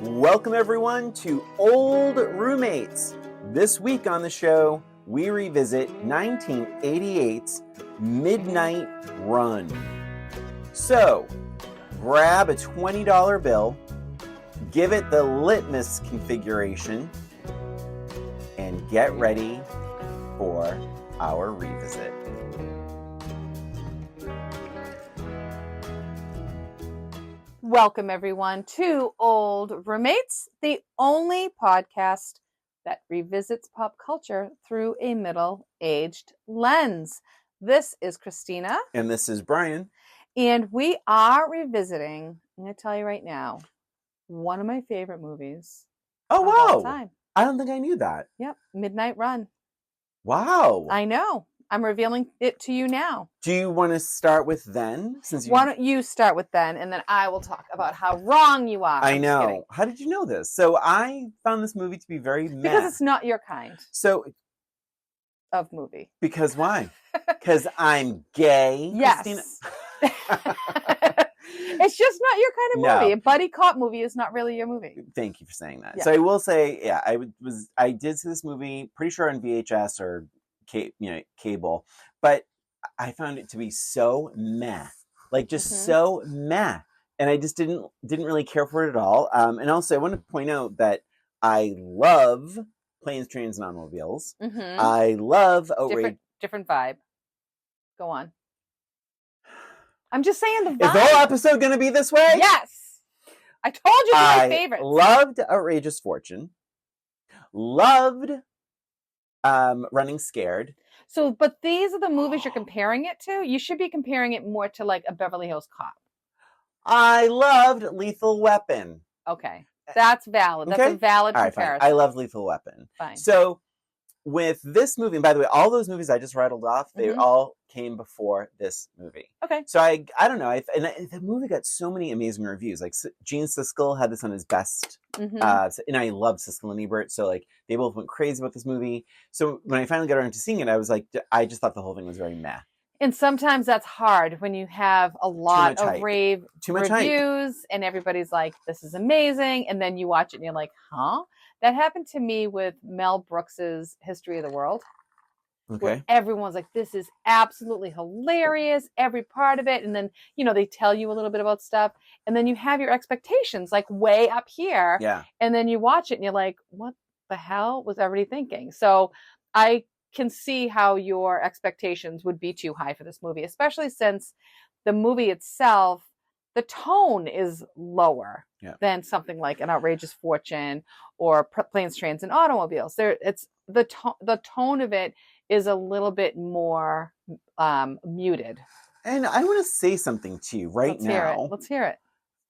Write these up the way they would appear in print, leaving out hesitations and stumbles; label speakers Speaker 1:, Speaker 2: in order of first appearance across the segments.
Speaker 1: Welcome everyone to Old Roommates. This week on the show, we revisit 1988's Midnight Run. So, grab a $20 bill, give it the litmus configuration, and get ready for our revisit.
Speaker 2: Welcome, everyone, to Old Roommates, the only podcast that revisits pop culture through a middle-aged lens. This is Christina.
Speaker 1: And this is Brian.
Speaker 2: And we are revisiting, I'm going to tell you right now, one of my favorite movies
Speaker 1: Oh,
Speaker 2: of
Speaker 1: wow.
Speaker 2: all time.
Speaker 1: I don't think I knew that.
Speaker 2: Yep, Midnight Run.
Speaker 1: Wow.
Speaker 2: I know. I'm revealing it to you now.
Speaker 1: Do you want to start with then?
Speaker 2: Why don't you start with then, and then I will talk about how wrong you are.
Speaker 1: I know. How did you know this? So I found this movie to be very meh.
Speaker 2: Because it's not your kind
Speaker 1: So,
Speaker 2: of movie.
Speaker 1: because why? Because I'm gay?
Speaker 2: Yes.
Speaker 1: Christina?
Speaker 2: It's just not your kind of movie.
Speaker 1: No.
Speaker 2: A buddy cop movie is not really your movie.
Speaker 1: Thank you for saying that.
Speaker 2: Yeah.
Speaker 1: So I will say, yeah, I did see this movie, pretty sure on VHS or cable, but I found it to be so meh, like just so meh, and I just didn't really care for it at all. And also, I want to point out that I love planes, trains, and automobiles. I love outrage.
Speaker 2: Different vibe. Go on. I'm just saying the vibe.
Speaker 1: Is the whole episode going to be this way?
Speaker 2: Yes. I told you my favorites.
Speaker 1: Loved Outrageous Fortune. Loved Running Scared.
Speaker 2: So, but these are the movies you're comparing it to. You should be comparing it more to like a Beverly Hills Cop.
Speaker 1: I loved Lethal Weapon.
Speaker 2: Okay. That's valid. That's a valid comparison.
Speaker 1: Fine. I love Lethal Weapon.
Speaker 2: Fine.
Speaker 1: So with this movie, and by the way, all those movies I just rattled off, they all came before this movie.
Speaker 2: Okay.
Speaker 1: So I don't know. The movie got so many amazing reviews. Like Gene Siskel had this on his best. And I love Siskel and Ebert. So like they both went crazy about this movie. So when I finally got around to seeing it, I was like, I just thought the whole thing was very meh.
Speaker 2: And sometimes that's hard when you have a lot of rave reviews and everybody's like, this is amazing. And then you watch it and you're like, huh? That happened to me with Mel Brooks's History of the World.
Speaker 1: Okay.
Speaker 2: Where everyone's like, this is absolutely hilarious, every part of it. And then, they tell you a little bit about stuff. And then you have your expectations like way up here.
Speaker 1: Yeah.
Speaker 2: And then you watch it and you're like, what the hell was everybody thinking? So I can see how your expectations would be too high for this movie, especially since the movie itself, the tone is lower than something like An Outrageous Fortune or Planes, Trains, and Automobiles. It's the tone of it is a little bit more muted.
Speaker 1: And I want to say something to you now.
Speaker 2: Let's hear it.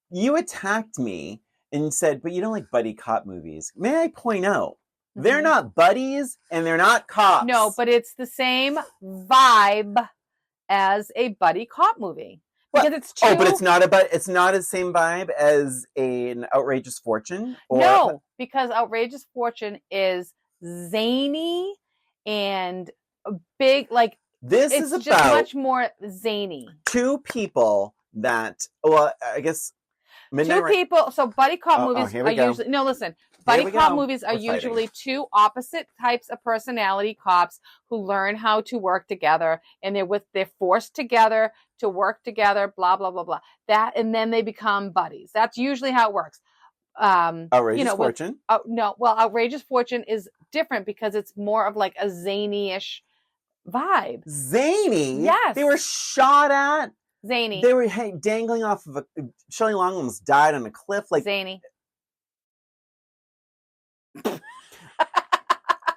Speaker 1: You attacked me and said, but you don't like buddy cop movies. May I point out, they're not buddies and they're not cops.
Speaker 2: No, but it's the same vibe as a buddy cop movie. Because it's true.
Speaker 1: Oh, but it's not the same vibe as an Outrageous Fortune?
Speaker 2: No, because Outrageous Fortune is zany and big, like
Speaker 1: this
Speaker 2: it's
Speaker 1: is about
Speaker 2: just much more zany.
Speaker 1: Two people that, well, I guess
Speaker 2: people. So buddy cop movies are usually buddy cop movies are usually two opposite types of personality cops who learn how to work together, and they're forced together to work together, blah blah blah blah. That, and then they become buddies. That's usually how it works.
Speaker 1: Outrageous Fortune.
Speaker 2: Outrageous Fortune is different because it's more of like a zany-ish vibe.
Speaker 1: Zany?
Speaker 2: Yes.
Speaker 1: They were shot at.
Speaker 2: Zany.
Speaker 1: They were dangling off of Shelley Long almost died on a cliff. Like
Speaker 2: zany.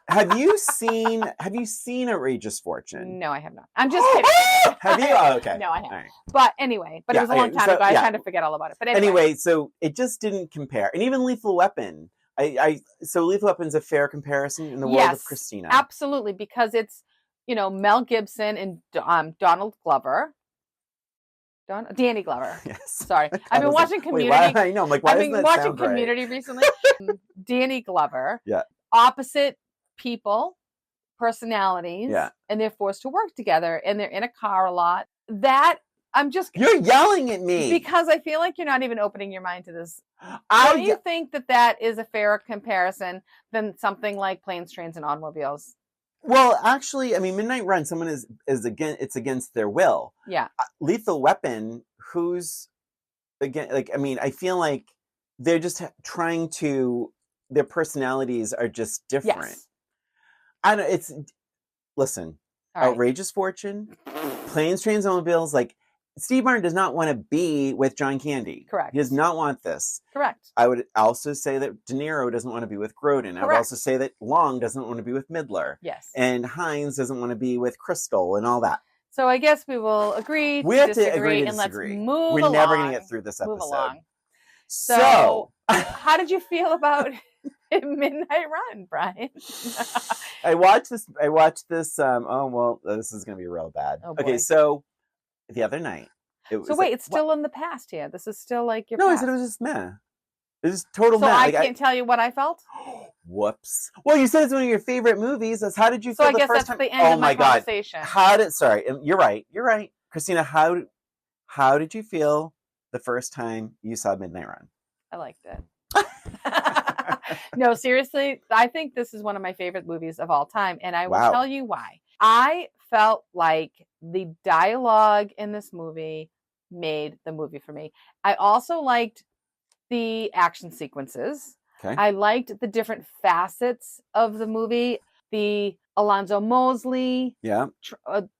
Speaker 1: Have you seen Outrageous Fortune?
Speaker 2: No, I have not. I'm just kidding.
Speaker 1: Have you? Oh, okay.
Speaker 2: No, I haven't.
Speaker 1: Right.
Speaker 2: But anyway, it was a long time ago. I kind of forget all about it. But
Speaker 1: anyway, so it just didn't compare. And even Lethal Weapon. So Lethal Weapon's a fair comparison in the world of Christina.
Speaker 2: Absolutely, because it's Mel Gibson and Donald Glover. Danny Glover.
Speaker 1: Yes.
Speaker 2: Sorry. I've been watching Community.
Speaker 1: Wait, I know. I'm like, why doesn't that sound right?
Speaker 2: I've been watching Community recently. Danny Glover.
Speaker 1: Yeah.
Speaker 2: Opposite people, personalities.
Speaker 1: Yeah.
Speaker 2: And they're forced to work together and they're in a car a lot. That I'm just
Speaker 1: You're yelling at me
Speaker 2: because I feel like you're not even opening your mind to this.
Speaker 1: I
Speaker 2: Don't you think that is a fairer comparison than something like Planes, Trains, and Automobiles?
Speaker 1: Well, actually, I mean, Midnight Run, someone is it's against their will.
Speaker 2: Yeah.
Speaker 1: Lethal Weapon, who's again, like, I mean, I feel like they're just trying to, their personalities are just different.
Speaker 2: Yes.
Speaker 1: I don't, listen,
Speaker 2: All right.
Speaker 1: Outrageous Fortune, Planes, Trains, Automobiles, like, Steve Martin does not want to be with John Candy.
Speaker 2: Correct.
Speaker 1: He does not want this.
Speaker 2: Correct.
Speaker 1: I would also say that De Niro doesn't want to be with Grodin. Correct. I would also say that Long doesn't want to be with Midler.
Speaker 2: Yes.
Speaker 1: And Hines doesn't want to be with Crystal and all that.
Speaker 2: So I guess we will agree
Speaker 1: We
Speaker 2: to
Speaker 1: have
Speaker 2: disagree,
Speaker 1: to agree to
Speaker 2: and
Speaker 1: disagree.
Speaker 2: let's move
Speaker 1: We're
Speaker 2: along.
Speaker 1: never going to get through this episode.
Speaker 2: Move along.
Speaker 1: So
Speaker 2: how did you feel about Midnight Run, Brian?
Speaker 1: I watched this. Oh, well, this is going to be real bad.
Speaker 2: Oh, boy.
Speaker 1: Okay, so the other night.
Speaker 2: So wait, it's still in the past here. This is still like your
Speaker 1: No,
Speaker 2: past.
Speaker 1: I said it was just meh. It was total
Speaker 2: so
Speaker 1: meh.
Speaker 2: I can't tell you what I felt?
Speaker 1: Whoops. Well, you said it's one of your favorite movies. How did you feel the first time?
Speaker 2: So I guess that's the end of my conversation.
Speaker 1: Sorry, you're right. Christina, how did you feel the first time you saw Midnight Run?
Speaker 2: I liked it. No, seriously, I think this is one of my favorite movies of all time, and I will tell you why. I felt like the dialogue in this movie made the movie for me. I also liked the action sequences.
Speaker 1: Okay.
Speaker 2: I liked the different facets of the movie. The Alonzo Mosley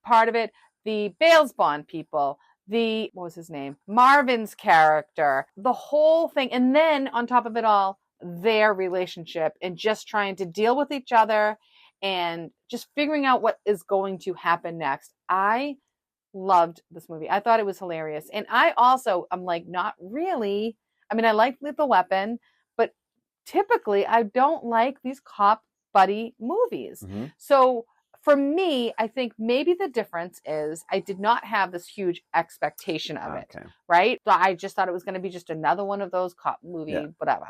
Speaker 2: part of it, the Bales Bond people, what was his name? Marvin's character, the whole thing. And then on top of it all, their relationship and just trying to deal with each other and just figuring out what is going to happen next. I loved this movie. I thought it was hilarious. And I also, I'm like, not really. I mean, I like Lethal Weapon, but typically I don't like these cop buddy movies. Mm-hmm. So for me, I think maybe the difference is I did not have this huge expectation of it, right? So I just thought it was going to be just another one of those cop movie, whatever.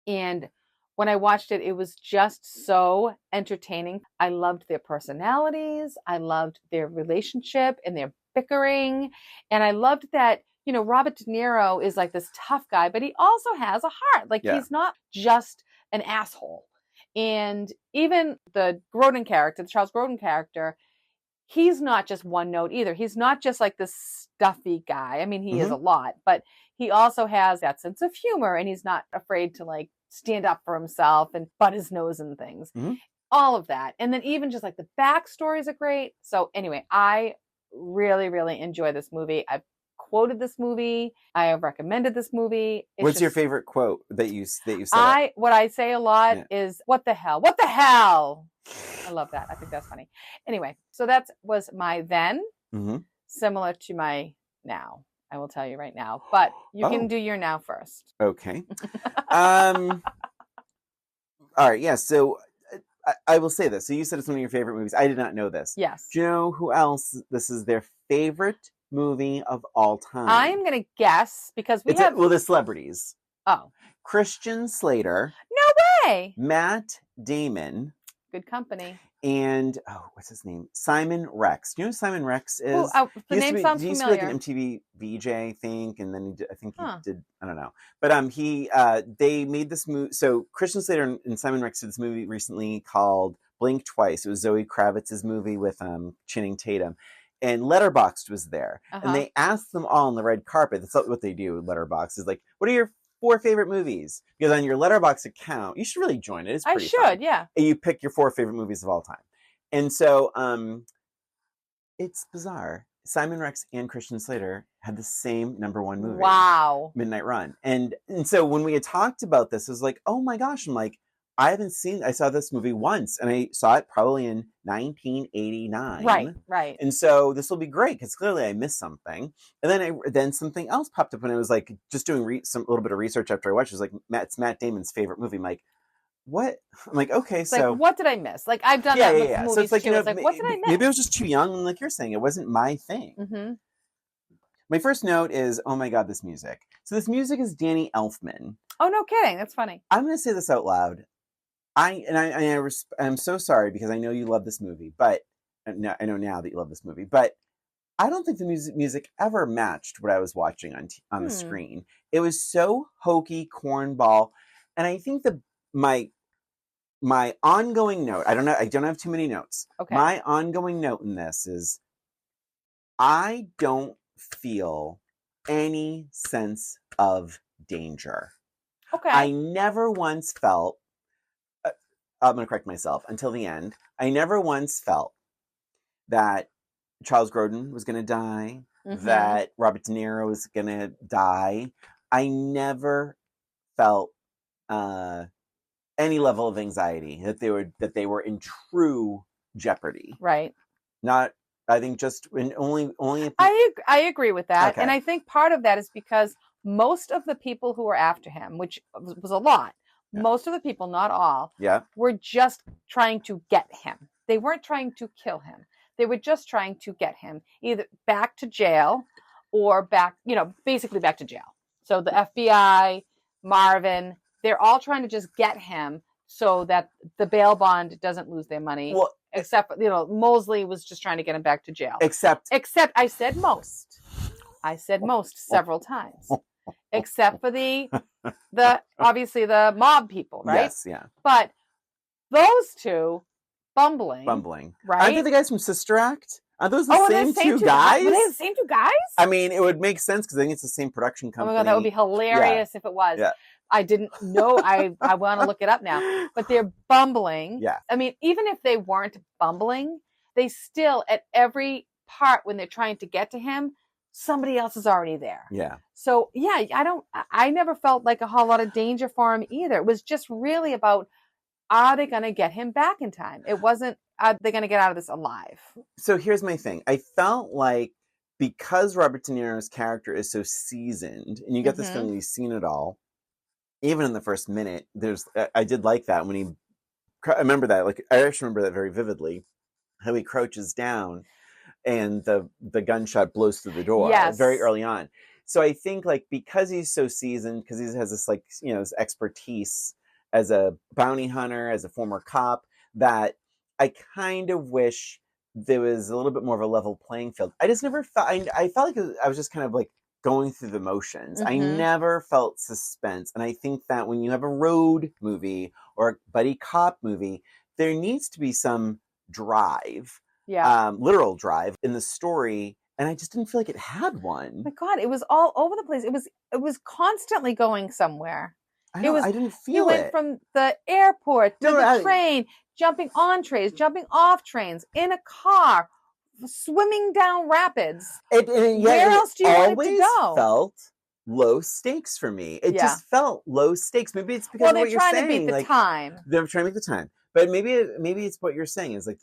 Speaker 2: And when I watched it, it was just so entertaining. I loved their personalities. I loved their relationship and their bickering. And I loved that, you know, Robert De Niro is like this tough guy, but he also has a heart. Like he's not just an asshole. And even the Grodin character, the Charles Grodin character, he's not just one note either. He's not just like this stuffy guy. I mean, he is a lot, but he also has that sense of humor and he's not afraid to like stand up for himself and butt his nose in things. Mm-hmm. All of that. And then even just like the backstories are great. So anyway, I really, really enjoy this movie. I've quoted this movie. I have recommended this movie.
Speaker 1: What's your favorite quote that you said?
Speaker 2: What I say a lot is, what the hell? What the hell? I love that. I think that's funny. Anyway, so that was my then, similar to my now. I will tell you right now, but you can do your now first.
Speaker 1: Okay. All right. Yeah. So I will say this. So you said it's one of your favorite movies. I did not know this.
Speaker 2: Yes.
Speaker 1: Do you know who else this is their favorite movie of all time?
Speaker 2: I'm going to guess because
Speaker 1: the celebrities.
Speaker 2: Oh.
Speaker 1: Christian Slater.
Speaker 2: No way.
Speaker 1: Matt Damon.
Speaker 2: Good company.
Speaker 1: And, what's his name? Simon Rex. Do you know who Simon Rex is?
Speaker 2: The name sounds familiar.
Speaker 1: He used to be like an MTV VJ, I think, and then he did, I don't know. But they made this movie. So Christian Slater and Simon Rex did this movie recently called Blink Twice. It was Zoe Kravitz's movie with Channing Tatum. And Letterboxd was there. And they asked them all on the red carpet. That's what they do with Letterboxd. Is like, what are your 4 favorite movies? Because on your Letterboxd account, you should really join it. It's pretty fun.
Speaker 2: Yeah.
Speaker 1: And you pick your 4 favorite movies of all time. And so it's bizarre. Simon Rex and Christian Slater had the same #1 movie.
Speaker 2: Wow.
Speaker 1: Midnight Run. And so when we had talked about this, it was like, oh my gosh, I'm like, I saw this movie once, and I saw it probably in 1989.
Speaker 2: Right.
Speaker 1: And so this will be great because clearly I missed something. And then something else popped up, and I was like, just doing a little bit of research after I watched it. It was like, it's Matt Damon's favorite movie. I'm like, what? I'm like, okay,
Speaker 2: it's
Speaker 1: so
Speaker 2: like, what did I miss? Like I've done that with movies
Speaker 1: so it's like,
Speaker 2: too. It's like, what did I miss?
Speaker 1: Maybe I was just too young, and like you're saying, it wasn't my thing.
Speaker 2: Mm-hmm.
Speaker 1: My first note is, oh my God, this music. So this music is Danny Elfman.
Speaker 2: Oh, no kidding. That's funny.
Speaker 1: I'm going to say this out loud. I'm so sorry because I know you love this movie, but I know now that you love this movie, but I don't think the music ever matched what I was watching on the
Speaker 2: Hmm.
Speaker 1: screen. It was so hokey, cornball, and I think my my ongoing note. I don't have too many notes.
Speaker 2: Okay.
Speaker 1: My ongoing note in this is I don't feel any sense of danger.
Speaker 2: Okay.
Speaker 1: I never once felt. I'm going to correct myself. Until the end, I never once felt that Charles Grodin was going to die, that Robert De Niro was going to die. I never felt any level of anxiety that they were in true jeopardy.
Speaker 2: Right.
Speaker 1: Not, I think, just in only.
Speaker 2: I agree with that,
Speaker 1: Okay.
Speaker 2: and I think part of that is because most of the people who were after him, which was a lot, most of the people, not all, were just trying to get him. They weren't trying to kill him. They were just trying to get him either back to jail or back, basically back to jail. So the FBI, Marvin, they're all trying to just get him so that the bail bond doesn't lose their money.
Speaker 1: Well,
Speaker 2: except, Mosley was just trying to get him back to jail.
Speaker 1: Except
Speaker 2: I said most. I said most several times. Except for the obviously the mob people, right?
Speaker 1: Yes, yeah.
Speaker 2: But those two bumbling. Right?
Speaker 1: Aren't they the guys from Sister Act? Are those the same two guys?
Speaker 2: Were they the same two guys?
Speaker 1: I mean, it would make sense because I think it's the same production company.
Speaker 2: Oh my God, that would be hilarious if it was.
Speaker 1: Yeah.
Speaker 2: I didn't know. I want to look it up now. But they're bumbling.
Speaker 1: Yeah.
Speaker 2: I mean, even if they weren't bumbling, they still, at every part when they're trying to get to him, somebody else is already there.
Speaker 1: Yeah.
Speaker 2: So, yeah, I never felt like a whole lot of danger for him either. It was just really about, are they going to get him back in time? It wasn't, are they going to get out of this alive?
Speaker 1: So here's my thing. I felt like because Robert De Niro's character is so seasoned, and you get this feeling he's seen it all, even in the first minute, I did like that when I remember that, like, I actually remember that very vividly, how he crouches down and the gunshot blows through the door very early on. So I think, like, because he's so seasoned, because he has this, like, this expertise as a bounty hunter, as a former cop, that I kind of wish there was a little bit more of a level playing field. I just never felt, I felt like I was just kind of like going through the motions. I never felt suspense. And I think that when you have a road movie or a buddy cop movie, there needs to be some drive, literal drive in the story. And I just didn't feel like it had one.
Speaker 2: Oh my God, it was all over the place. It was constantly going somewhere.
Speaker 1: I didn't feel
Speaker 2: it. You went from the airport to the train, jumping on trains, jumping off trains, in a car, swimming down rapids. Where else do you want it to go?
Speaker 1: Felt low stakes for me. It just felt low stakes. Maybe it's because of what you're saying.
Speaker 2: They're trying to beat the time.
Speaker 1: They're trying to beat the time. But maybe it's what you're saying is like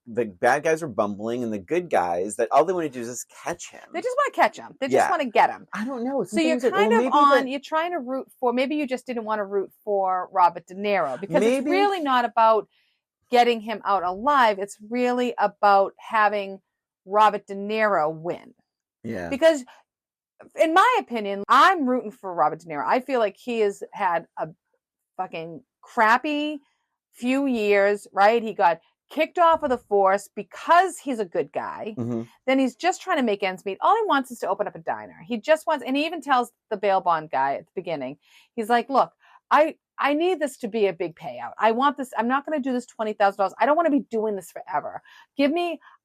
Speaker 1: the bad guys are bumbling and the good guys that all they want to do is just catch him.
Speaker 2: They just want to catch him. They just want to get him.
Speaker 1: I don't know.
Speaker 2: So you're you're trying to root for, maybe you just didn't want to root for Robert De Niro because it's really not about getting him out alive. It's really about having Robert De Niro win. Yeah. Because in my opinion, I'm rooting for Robert De Niro. I feel like he has had a fucking crappy few years, right? He got kicked off of the force because he's a good guy. Then he's just trying to make ends meet. All he wants is to open up a diner. He just wants, and he even tells the bail bond guy at the beginning, he's like, look, I need this to be a big payout. I want this. I'm not going to do this $20,000. I don't want to be doing this forever.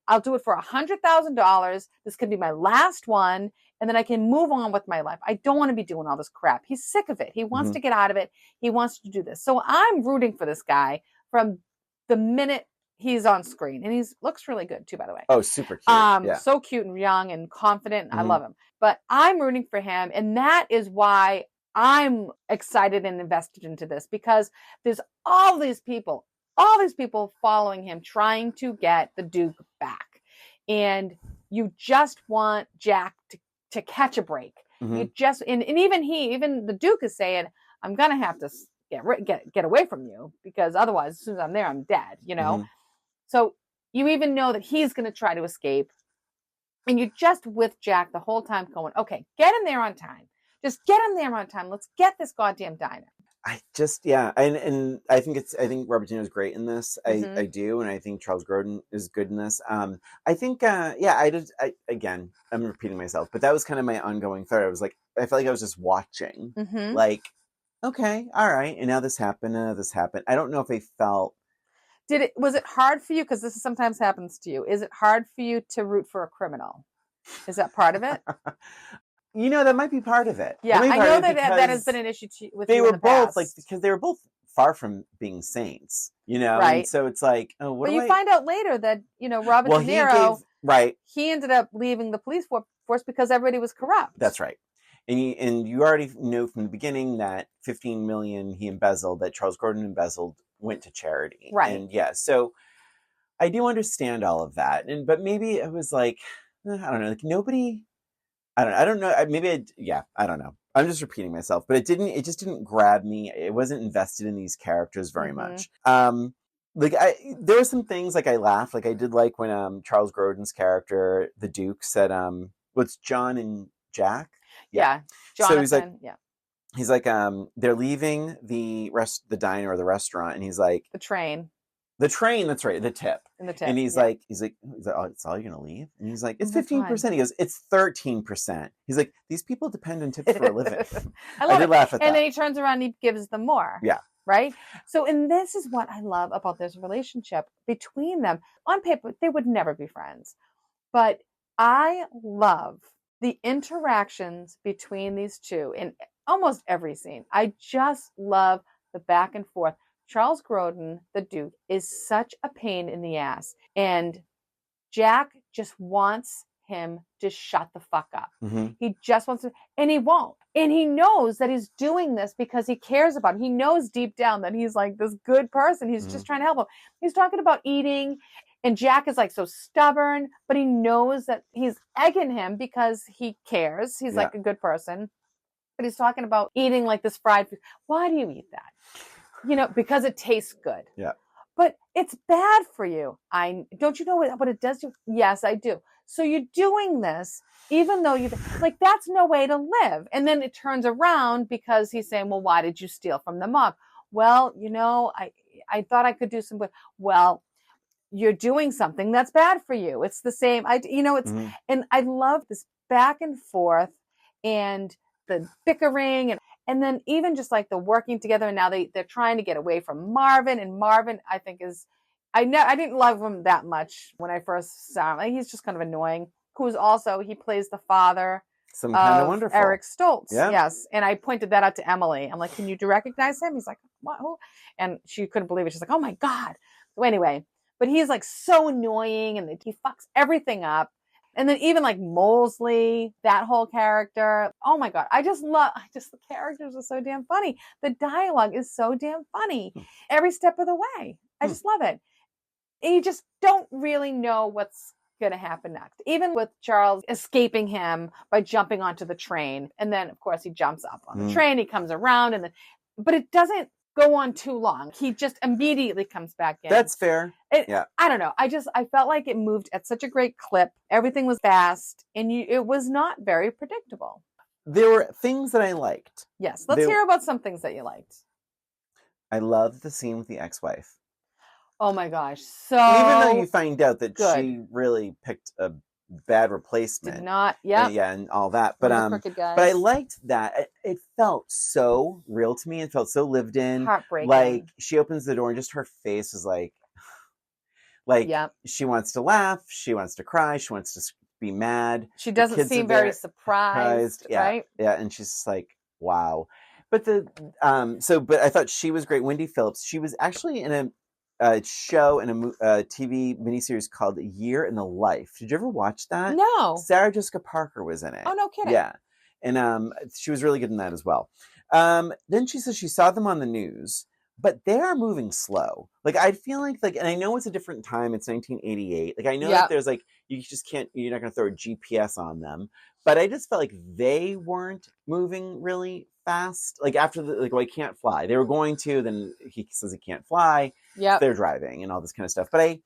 Speaker 2: I'll do it for $100,000. This can be my last one. And then I can move on with my life. I don't want to be doing all this crap. He's sick of it. He wants to get out of it. He wants to do this. So I'm rooting for this guy from the minute he's on screen. And he looks really good too, by the way.
Speaker 1: Oh, super cute.
Speaker 2: So cute and young and confident. I love him. But I'm rooting for him. And that is why I'm excited and invested into this, because there's all these people following him, trying to get the Duke back. And you just want Jack to catch a break. You just, and even the Duke is saying, I'm going to have to get away from you, because otherwise, as soon as I'm there, I'm dead, So you even know that he's going to try to escape. And you're just with Jack the whole time going, okay, get him there on time. Just get him there on time. Let's get this goddamn diner.
Speaker 1: I just, yeah, and I think Robert De Niro is great in this. I
Speaker 2: Mm-hmm.
Speaker 1: do, and I think Charles Grodin is good in this. I think, yeah, again, I'm repeating myself, but that was kind of my ongoing thought. I was like, I felt like I was just watching,
Speaker 2: Mm-hmm.
Speaker 1: like, okay, all right, and now this happened, this happened. I don't know if I felt.
Speaker 2: Was it hard for you? Because this sometimes happens to you. Is it hard for you to root for a criminal? Is that part of it?
Speaker 1: That might be part of it. That
Speaker 2: Yeah,
Speaker 1: might be
Speaker 2: I
Speaker 1: part of
Speaker 2: know
Speaker 1: it
Speaker 2: that has been
Speaker 1: because
Speaker 2: an issue with
Speaker 1: they
Speaker 2: you in
Speaker 1: were
Speaker 2: the
Speaker 1: both
Speaker 2: past,
Speaker 1: because they were both far from being saints, and
Speaker 2: right?
Speaker 1: so it's like, oh, what
Speaker 2: But
Speaker 1: do
Speaker 2: you
Speaker 1: I?
Speaker 2: find out later that Robert
Speaker 1: Well,
Speaker 2: De Niro,
Speaker 1: right.
Speaker 2: he ended up leaving the police force because everybody was corrupt.
Speaker 1: That's right. And you already know from the beginning that 15 million he embezzled, that Charles Grodin embezzled, went to charity.
Speaker 2: Right.
Speaker 1: And yeah, so I do understand all of that. But maybe it was like, I don't know, like nobody. I don't know. Maybe I don't know. I'm just repeating myself, but it just didn't grab me. It wasn't invested in these characters very
Speaker 2: Mm-hmm.
Speaker 1: much. Like there were some things like I laughed. Like I did like when Charles Grodin's character, the Duke, said, what's John and Jack?
Speaker 2: Yeah.
Speaker 1: So he's like,
Speaker 2: Jonathan. Yeah.
Speaker 1: he's like, they're leaving the diner or the restaurant, and he's like,
Speaker 2: The train
Speaker 1: the train. That's right, the tip.
Speaker 2: and the tip.
Speaker 1: And he's
Speaker 2: yeah.
Speaker 1: like, oh, it's all you're gonna leave? And he's like, it's
Speaker 2: Oh my
Speaker 1: 15%. He goes, it's 13%. He's like, these people depend on tips for a living.
Speaker 2: I
Speaker 1: did laugh at that.
Speaker 2: And then he turns around and he gives them more.
Speaker 1: Yeah.
Speaker 2: Right. So, and this is what I love about this relationship between them. On paper, they would never be friends, but I love the interactions between these two in almost every scene. I just love the back and forth. Charles Grodin, the Duke, is such a pain in the ass. And Jack just wants him to shut the fuck up.
Speaker 1: Mm-hmm.
Speaker 2: He just wants to, and he won't. And he knows that he's doing this because he cares about him. He knows deep down that he's like this good person. He's just trying to help him. He's talking about eating, and Jack is like so stubborn, but he knows that he's egging him because he cares. He's like a good person. But he's talking about eating like this fried food. Why do you eat that? Because it tastes good.
Speaker 1: Yeah.
Speaker 2: But it's bad for you. Don't you know what it does to you? Yes, I do. So you're doing this, even though that's no way to live. And then it turns around because he's saying, well, why did you steal from the mob? Well, I thought I could do some good. Well, you're doing something that's bad for you. It's the same. And I love this back and forth and the bickering and then even just like the working together. And now they're trying to get away from Marvin, and Marvin, I think I didn't love him that much when I first saw him. Like, he's just kind of annoying. He plays the father
Speaker 1: Some kind of wonderful
Speaker 2: Eric Stoltz.
Speaker 1: Yeah.
Speaker 2: Yes. And I pointed that out to Emily. I'm like, can you recognize him? He's like, what? Who? And she couldn't believe it. She's like, oh my God. So anyway, but he's like so annoying and he fucks everything up. And then even like Molesley, that whole character. Oh my God. The characters are so damn funny. The dialogue is so damn funny every step of the way. I just love it. And you just don't really know what's going to happen next. Even with Charles escaping him by jumping onto the train. And then of course he jumps up on the train. He comes around but it doesn't go on too long. He just immediately comes back in.
Speaker 1: That's fair. Yeah.
Speaker 2: I don't know. I felt like it moved at such a great clip. Everything was fast and it was not very predictable.
Speaker 1: There were things that I liked.
Speaker 2: Yes. Let's hear about some things that you liked.
Speaker 1: I loved the scene with the ex-wife.
Speaker 2: Oh my gosh. So
Speaker 1: even though you find out that
Speaker 2: good.
Speaker 1: she really picked a bad replacement.
Speaker 2: Did not. Yeah.
Speaker 1: Yeah, and all that. But I liked that. It felt so real to me. It felt so lived in.
Speaker 2: Heartbreaking.
Speaker 1: Like she opens the door and just her face is like she wants to laugh, she wants to cry, she wants to be mad.
Speaker 2: She doesn't seem very surprised, right?
Speaker 1: Yeah, and she's just like, wow. But but I thought she was great. Wendy Phillips. She was actually in a show in a TV miniseries called A Year in the Life. Did you ever watch that?
Speaker 2: No.
Speaker 1: Sarah Jessica Parker was in it.
Speaker 2: Oh, no kidding.
Speaker 1: Yeah. And she was really good in that as well. Then she says she saw them on the news, but they are moving slow. Like, I feel like, and I know it's a different time. It's 1988. Like, I know that there's you just can't, you're not going to throw a GPS on them. But I just felt like they weren't moving really fast. Like after I can't fly. They were going to, then he says he can't fly.
Speaker 2: Yeah.
Speaker 1: They're driving and all this kind of stuff. But there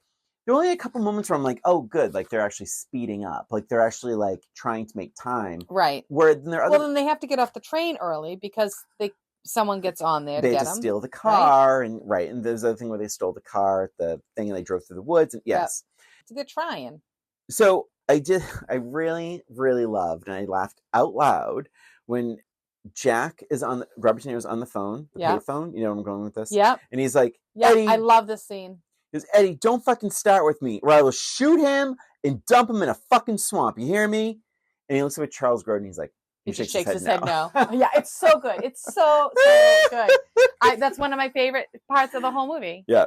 Speaker 1: were only a couple moments where I'm like, oh, good. Like they're actually speeding up. Like they're actually trying to make time.
Speaker 2: Right.
Speaker 1: Where then
Speaker 2: then they have to get off the train early because someone gets on there to
Speaker 1: they
Speaker 2: get
Speaker 1: had to
Speaker 2: him.
Speaker 1: steal the car, and there's the other thing where they stole the car, the thing, and they drove through the woods. And yes,
Speaker 2: So they're trying.
Speaker 1: So I really, really loved, and I laughed out loud when Robert De Niro's on the phone, the payphone. You know where I'm going with this?
Speaker 2: Yep.
Speaker 1: And he's like,
Speaker 2: Yeah,
Speaker 1: Eddie,
Speaker 2: I love this scene.
Speaker 1: He goes, Eddie, don't fucking start with me, or I will shoot him and dump him in a fucking swamp. You hear me? And he looks at Charles Grodin. He's like,
Speaker 2: he just shakes his head no. Yeah, it's so good. It's so good. That's one of my favorite parts of the whole movie.
Speaker 1: Yeah.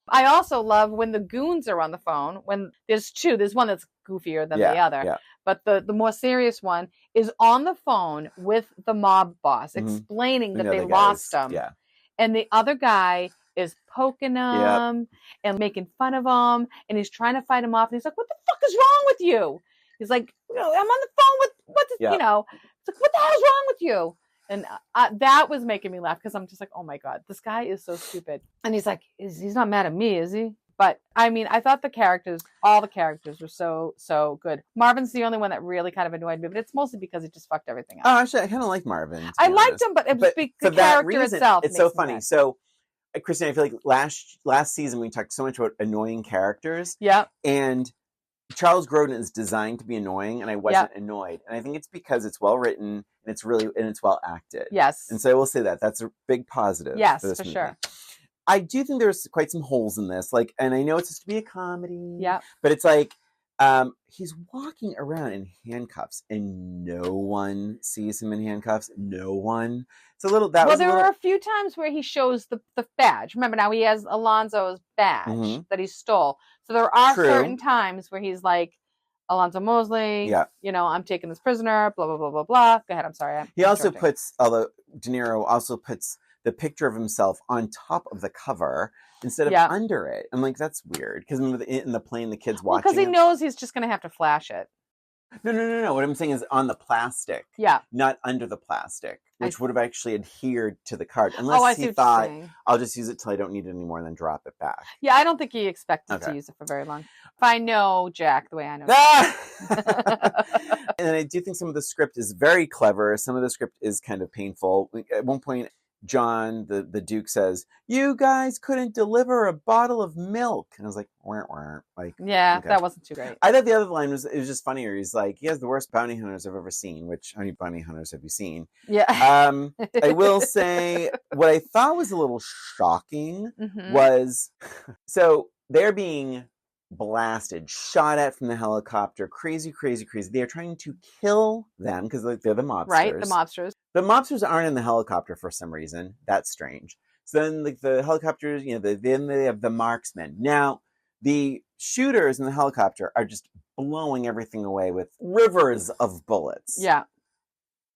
Speaker 2: I also love when the goons are on the phone. When there's two, there's one that's goofier than the other. Yeah. But the more serious one is on the phone with the mob boss, explaining that they lost him.
Speaker 1: Yeah.
Speaker 2: And the other guy is poking him and making fun of him, and he's trying to fight him off. And he's like, "What the fuck is wrong with you?" He's like, "I'm on the phone with It's like, what the hell's wrong with you?" And that was making me laugh because I'm just like, oh my God, this guy is so stupid. And he's like, he's not mad at me, is he? But I mean, I thought all the characters were so good. Marvin's the only one that really kind of annoyed me, but it's mostly because he just fucked everything up.
Speaker 1: Oh, actually, I kind of like Marvin.
Speaker 2: I liked him, but it was the character itself.
Speaker 1: It's so funny. So, Christine, I feel like last season we talked so much about annoying characters.
Speaker 2: Yeah.
Speaker 1: And Charles Grodin is designed to be annoying, and I wasn't annoyed. And I think it's because it's well written and it's well acted.
Speaker 2: Yes.
Speaker 1: And so I will say that's a big positive.
Speaker 2: Yes,
Speaker 1: for this
Speaker 2: for
Speaker 1: movie.
Speaker 2: sure.
Speaker 1: I do think there's quite some holes in this. Like, and I know it's supposed to be a comedy.
Speaker 2: Yeah.
Speaker 1: But it's like he's walking around in handcuffs, and no one sees him in handcuffs. No one. It's a little. There
Speaker 2: are a few times where he shows the badge. Remember, now he has Alonzo's badge that he stole. So there are certain times where he's like, Alonzo Mosley, I'm taking this prisoner, blah, blah, blah, blah, blah. Go ahead, I'm sorry.
Speaker 1: Although De Niro also puts the picture of himself on top of the cover instead of under it. I'm like, that's weird. Because in the plane, the kid's watching
Speaker 2: because he knows he's just going to have to flash it.
Speaker 1: No. What I'm saying is on the plastic.
Speaker 2: Yeah.
Speaker 1: Not under the plastic, which would have actually adhered to the card. Unless he thought, I'll just use it till I don't need it anymore and then drop it back.
Speaker 2: Yeah, I don't think he expected to use it for very long. If I know Jack the way I know
Speaker 1: And I do think some of the script is very clever. Some of the script is kind of painful. At one point, John, the Duke, says, "You guys couldn't deliver a bottle of milk." And I was like, wah, wah.
Speaker 2: That wasn't too great.
Speaker 1: I thought the other line was just funnier. He's like, he has the worst bounty hunters I've ever seen, which, how many bounty hunters have you seen?
Speaker 2: Yeah.
Speaker 1: I will say what I thought was a little shocking was, so they're being blasted, shot at from the helicopter, crazy. They are trying to kill them because they're the mobsters.
Speaker 2: Right, the mobsters.
Speaker 1: The mobsters aren't in the helicopter for some reason. That's strange. So then the helicopters, then they have the marksmen. Now, the shooters in the helicopter are just blowing everything away with rivers of bullets.
Speaker 2: Yeah.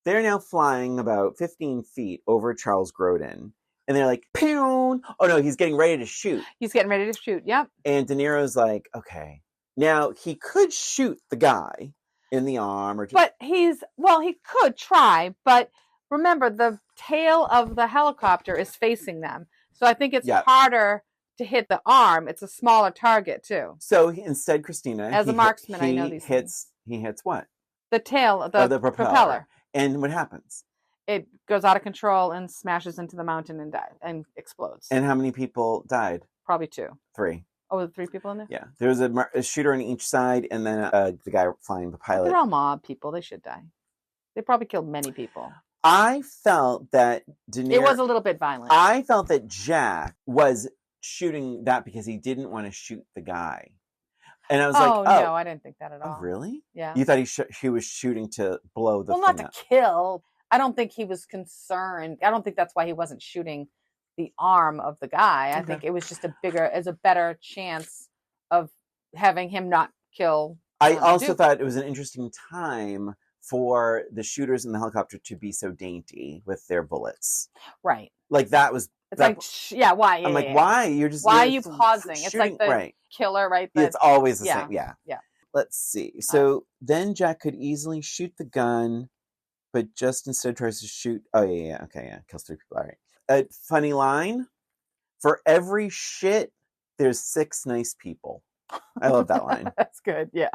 Speaker 1: They're now flying about 15 feet over Charles Grodin. And they're like, pew! Oh no, he's getting ready to shoot.
Speaker 2: Yep.
Speaker 1: And De Niro's like, okay. Now, he could shoot the guy in the arm.
Speaker 2: But he could try, but remember, the tail of the helicopter is facing them. So I think it's harder to hit the arm. It's a smaller target, too.
Speaker 1: So instead, Christina,
Speaker 2: as a marksman, I know these things.
Speaker 1: He hits what?
Speaker 2: The tail of the propeller.
Speaker 1: And what happens?
Speaker 2: It goes out of control and smashes into the mountain and dies and explodes.
Speaker 1: And how many people died?
Speaker 2: Probably 2.
Speaker 1: 3.
Speaker 2: Oh, were there 3 people in there?
Speaker 1: Yeah. There was a shooter on each side, and then the guy flying the pilot.
Speaker 2: They're all mob people. They should die. They probably killed many people.
Speaker 1: I felt that De Niro...
Speaker 2: It was a little bit violent.
Speaker 1: I felt that Jack was shooting that because he didn't want to shoot the guy. And I was like,
Speaker 2: no, I didn't think that at all.
Speaker 1: Oh, really?
Speaker 2: Yeah.
Speaker 1: You thought he was shooting to blow the thing
Speaker 2: not to
Speaker 1: up.
Speaker 2: Kill. I don't think he was concerned. I don't think that's why he wasn't shooting the arm of the guy. I think it was just a better chance of having him not kill.
Speaker 1: I also thought it was an interesting time for the shooters in the helicopter to be so dainty with their bullets.
Speaker 2: Right.
Speaker 1: Like that was...
Speaker 2: It's why?
Speaker 1: I'm like, why?
Speaker 2: Why are you pausing? It's like the killer, right?
Speaker 1: It's always the same. Yeah.
Speaker 2: Yeah.
Speaker 1: Let's see. So then Jack could easily shoot the gun, but just instead tries to shoot... Oh, yeah. Okay, yeah. Kills 3 people. All right. A funny line. For every shit, there's 6 nice people. I love that line.
Speaker 2: That's good. Yeah.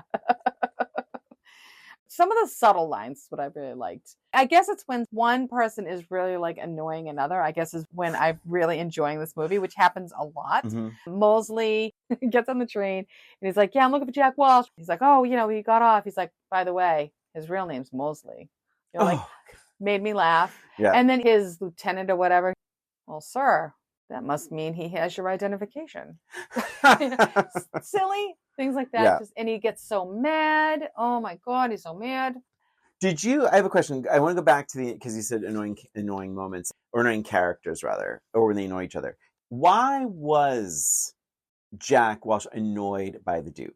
Speaker 2: Some of the subtle lines is what I really liked. I guess it's when one person is really like annoying another, I guess is when I'm really enjoying this movie, which happens a lot. Mosley gets on the train and he's like, yeah, I'm looking for Jack Walsh. He's like, oh, he got off. He's like, by the way, his real name's Mosley. Like, made me laugh.
Speaker 1: Yeah.
Speaker 2: And then his lieutenant or whatever, well, sir, that must mean he has your identification. Silly things like that.
Speaker 1: Yeah.
Speaker 2: And he gets so mad. Oh my God, he's so mad.
Speaker 1: I have a question. I want to go back to because you said annoying moments, or annoying characters rather, or when they annoy each other. Why was Jack Walsh annoyed by the Duke?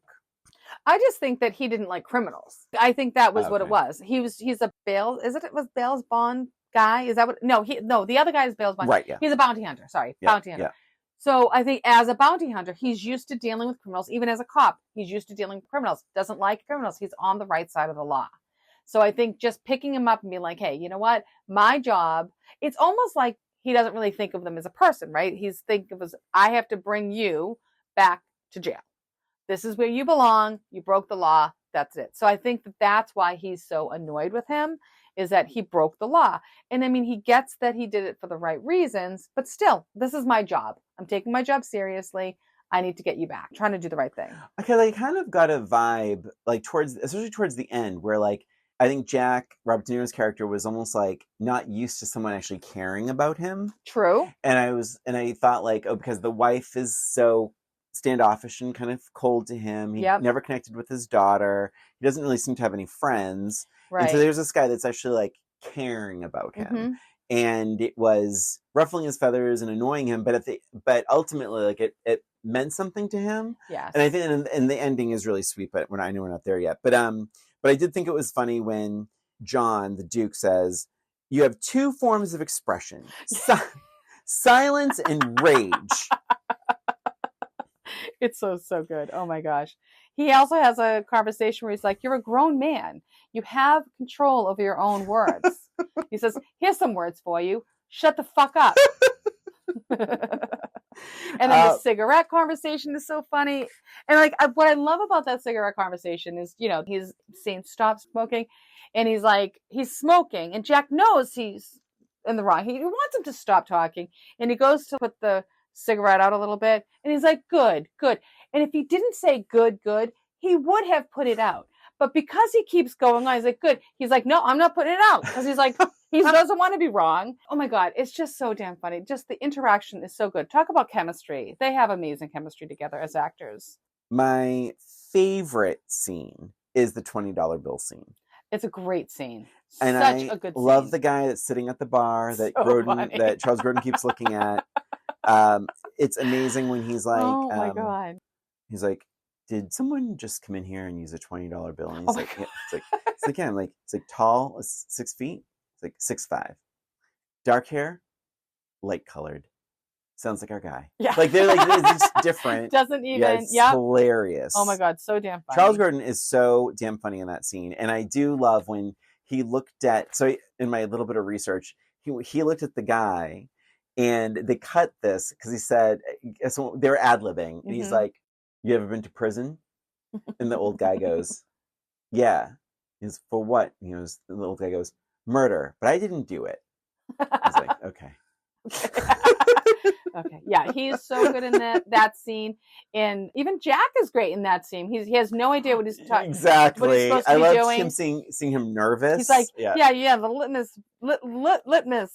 Speaker 2: I just think that he didn't like criminals. I think that was what it was. He's a bail. It was Bale's Bond guy? Is that what? No, the other guy is Bale's Bond.
Speaker 1: Right, yeah.
Speaker 2: He's a bounty hunter. Sorry,
Speaker 1: yeah,
Speaker 2: bounty hunter.
Speaker 1: Yeah.
Speaker 2: So I think as a bounty hunter, he's used to dealing with criminals. Even as a cop, he's used to dealing with criminals. Doesn't like criminals. He's on the right side of the law. So I think just picking him up and being like, hey, you know what? My job, it's almost like he doesn't really think of them as a person, right? He's thinking of as, I have to bring you back to jail. This is where you belong. You broke the law. That's it. So I think that's why he's so annoyed with him, is that he broke the law. And I mean, he gets that he did it for the right reasons, but still, this is my job. I'm taking my job seriously. I need to get you back. I'm trying to do the right thing.
Speaker 1: Okay, like kind of got a vibe, like especially towards the end, where like, I think Robert De Niro's character was almost like not used to someone actually caring about him.
Speaker 2: True.
Speaker 1: And I thought like, because the wife is so standoffish and kind of cold to him. He never connected with his daughter. He doesn't really seem to have any friends. Right. And so there's this guy that's actually like caring about him. And it was ruffling his feathers and annoying him, but ultimately like it meant something to him.
Speaker 2: Yes.
Speaker 1: And I think and the ending is really sweet, but I know we're not there yet. But I did think it was funny when John, the Duke, says, you have two forms of expression, silence and rage.
Speaker 2: It's so good. Oh my gosh. He also has a conversation where he's like, you're a grown man. You have control over your own words. He says, here's some words for you. Shut the fuck up. And then the cigarette conversation is so funny. And like, what I love about that cigarette conversation is, he's saying stop smoking. And he's like, he's smoking. And Jack knows he's in the wrong. He wants him to stop talking. And he goes to put the cigarette out a little bit. And he's like, good. And if he didn't say good, he would have put it out. But because he keeps going on, he's like, good. He's like, no, I'm not putting it out. Because he's like, he doesn't want to be wrong. Oh my God. It's just so damn funny. Just the interaction is so good. Talk about chemistry. They have amazing chemistry together as actors.
Speaker 1: My favorite scene is the $20 bill scene.
Speaker 2: It's a great scene.
Speaker 1: And
Speaker 2: Such a good scene.
Speaker 1: Love the guy that's sitting at the bar that Charles Grodin keeps looking at. It's amazing when he's like,
Speaker 2: oh my God.
Speaker 1: He's like, did someone just come in here and use a $20 bill? And he's like, yeah. It's like tall, 6 feet. It's like 6'5". Dark hair, light colored. Sounds like our guy. Yeah. Like they're like, it's different.
Speaker 2: Doesn't even.
Speaker 1: Yeah, it's hilarious.
Speaker 2: Oh my God, so damn funny.
Speaker 1: Charles Grodin is so damn funny in that scene. And I do love when he looked at, so in my little bit of research, he looked at the guy and they cut this because he said, so they were ad-libbing. And he's like, you ever been to prison? And the old guy goes, yeah. He goes, for what? He goes, the old guy goes, murder. But I didn't do it. He's like, okay.
Speaker 2: Okay. Yeah, he's so good in that scene. And even Jack is great in that scene. He has no idea what he's talking.
Speaker 1: Exactly.
Speaker 2: What he's supposed to
Speaker 1: I
Speaker 2: be
Speaker 1: love
Speaker 2: doing.
Speaker 1: him seeing him nervous.
Speaker 2: He's like, the litmus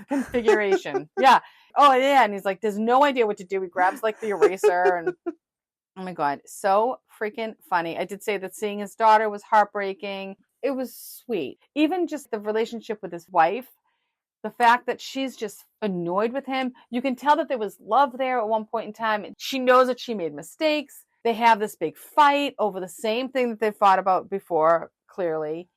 Speaker 2: configuration. Yeah. Oh yeah. And he's like, there's no idea what to do. He grabs like the eraser and oh my God, so freaking funny. I did say that seeing his daughter was heartbreaking. It was sweet. Even just the relationship with his wife. The fact that she's just annoyed with him. You can tell that there was love there at one point in time. She knows that she made mistakes. They have this big fight over the same thing that they fought about before, clearly.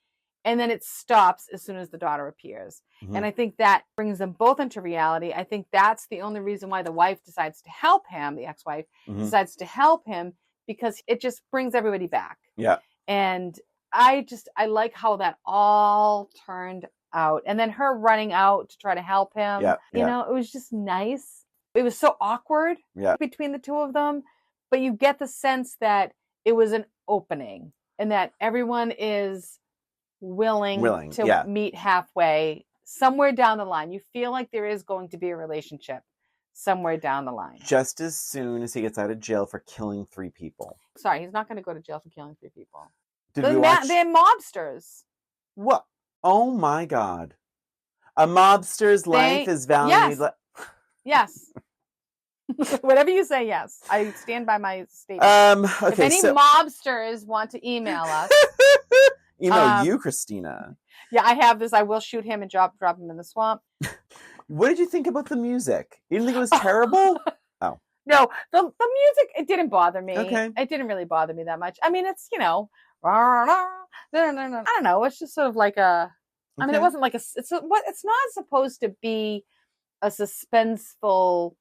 Speaker 2: And then it stops as soon as the daughter appears. Mm-hmm. And I think that brings them both into reality. I think that's the only reason why the wife decides to help him, the ex-wife decides to help him, because it just brings everybody back.
Speaker 1: Yeah.
Speaker 2: And I like how that all turned out. And then her running out to try to help him. Yeah, you know, it was just nice. It was so awkward between the two of them, but you get the sense that it was an opening and that everyone is willing to meet halfway somewhere down the line. You feel like there is going to be a relationship somewhere down the line.
Speaker 1: Just as soon as he gets out of jail for killing 3 people.
Speaker 2: Sorry, he's not going to go to jail for killing 3 people.
Speaker 1: Did we watch?
Speaker 2: They're mobsters.
Speaker 1: What? Oh my God. A mobster's life is valued.
Speaker 2: Yes. Whatever you say, yes. I stand by my statement.
Speaker 1: Okay,
Speaker 2: if any mobsters want to email us.
Speaker 1: Email you, Christina.
Speaker 2: Yeah, I have this. I will shoot him and drop him in the swamp.
Speaker 1: What did you think about the music? You didn't think it was terrible? Oh.
Speaker 2: No, the music, it didn't bother me.
Speaker 1: Okay.
Speaker 2: It didn't really bother me that much. I mean, it's, I don't know. It's just sort of like I mean, it wasn't like it's not supposed to be a suspenseful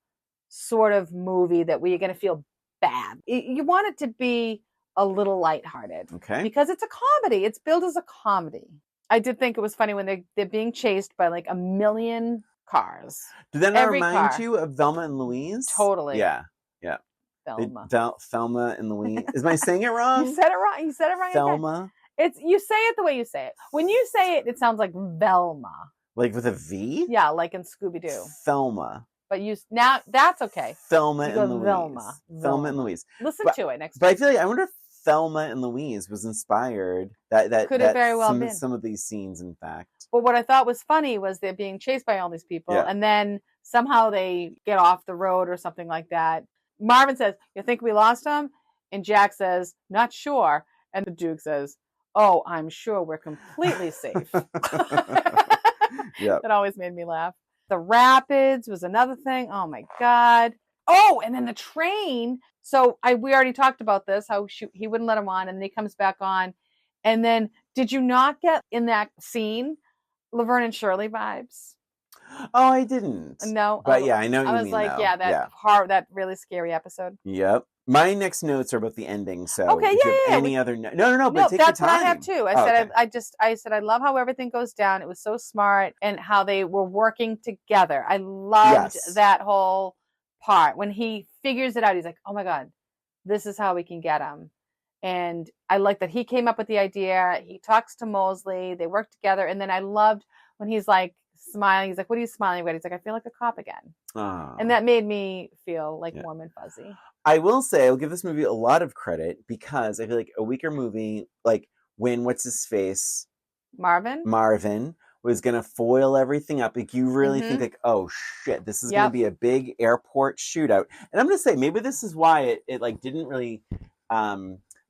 Speaker 2: sort of movie that where you're going to feel bad. You want it to be a little lighthearted.
Speaker 1: Okay.
Speaker 2: Because it's a comedy. It's billed as a comedy. I did think it was funny when they're being chased by like a million cars.
Speaker 1: Did that not remind you of Velma and Louise?
Speaker 2: Totally.
Speaker 1: Yeah. Thelma and Louise. Am I saying it wrong?
Speaker 2: You said it wrong. You said it wrong.
Speaker 1: Thelma.
Speaker 2: Again. You say it the way you say it. When you say it, it sounds like Velma.
Speaker 1: Like with a V?
Speaker 2: Yeah, like in Scooby-Doo.
Speaker 1: Thelma.
Speaker 2: But now that's okay.
Speaker 1: Thelma and Louise.
Speaker 2: Velma
Speaker 1: and Louise.
Speaker 2: Listen to it next time.
Speaker 1: But I feel like I wonder if Thelma and Louise was inspired. That
Speaker 2: could have very well been
Speaker 1: some of these scenes, in fact.
Speaker 2: But what I thought was funny was they're being chased by all these people, and then somehow they get off the road or something like that. Marvin says, "You think we lost him?" And Jack says, "Not sure." And the Duke says, "Oh, I'm sure we're completely safe."
Speaker 1: Yeah,
Speaker 2: that always made me laugh. The rapids was another thing. Oh my God. Oh, and then the train. So we already talked about this, how he wouldn't let him on, and then he comes back on. And then did you not get in that scene Laverne and Shirley vibes?
Speaker 1: Oh, I didn't.
Speaker 2: No.
Speaker 1: But yeah, I know what you mean.
Speaker 2: I was like,
Speaker 1: though.
Speaker 2: That really scary episode.
Speaker 1: Yep. My next notes are about the ending. So
Speaker 2: okay,
Speaker 1: any other no, but take
Speaker 2: that's
Speaker 1: your time.
Speaker 2: What I have too. I said I love how everything goes down. It was so smart and how they were working together. I loved that whole part when he figures it out. He's like, oh my God, this is how we can get him. And I like that he came up with the idea. He talks to Mosley. They work together. And then I loved when he's like smiling. He's like, what are you smiling about? He's like, I feel like a cop again.
Speaker 1: Oh.
Speaker 2: And that made me feel like warm and fuzzy.
Speaker 1: I will say, I'll give this movie a lot of credit because I feel like a weaker movie, like when what's his face?
Speaker 2: Marvin
Speaker 1: was going to foil everything up. Like you really think like, oh shit, this is going to be a big airport shootout. And I'm going to say, maybe this is why it like didn't really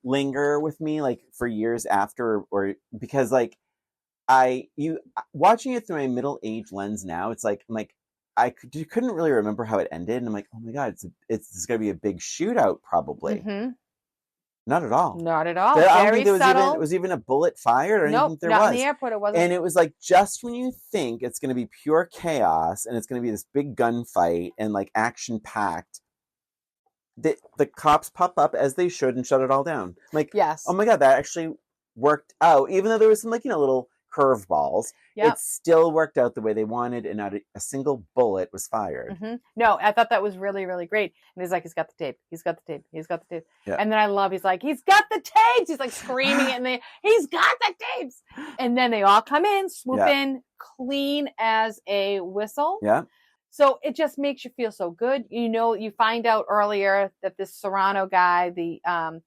Speaker 1: linger with me like for years after, or because like watching it through my middle-aged lens now, it's like, I'm like, couldn't really remember how it ended. And I'm like, oh my God, it's going to be a big shootout probably.
Speaker 2: Mm-hmm.
Speaker 1: Not at all.
Speaker 2: Not at all.
Speaker 1: I
Speaker 2: don't think
Speaker 1: there was even a bullet fired. I don't think there was.
Speaker 2: Not in the airport. It wasn't.
Speaker 1: And it was like just when you think it's going to be pure chaos and it's going to be this big gunfight and like action packed, the cops pop up as they should and shut it all down. Like,
Speaker 2: yes.
Speaker 1: Oh my God, that actually worked out. Even though there was some like little curveballs, it still worked out the way they wanted, and not a single bullet was fired.
Speaker 2: Mm-hmm. No, I thought that was really, really great. And he's like, he's got the tape. He's got the tape. He's got the tape. Yeah. And then I love, he's like, he's got the tapes. He's like screaming it, and he's got the tapes. And then they all come in, swoop in, clean as a whistle.
Speaker 1: Yeah.
Speaker 2: So it just makes you feel so good. You find out earlier that this Serrano guy, the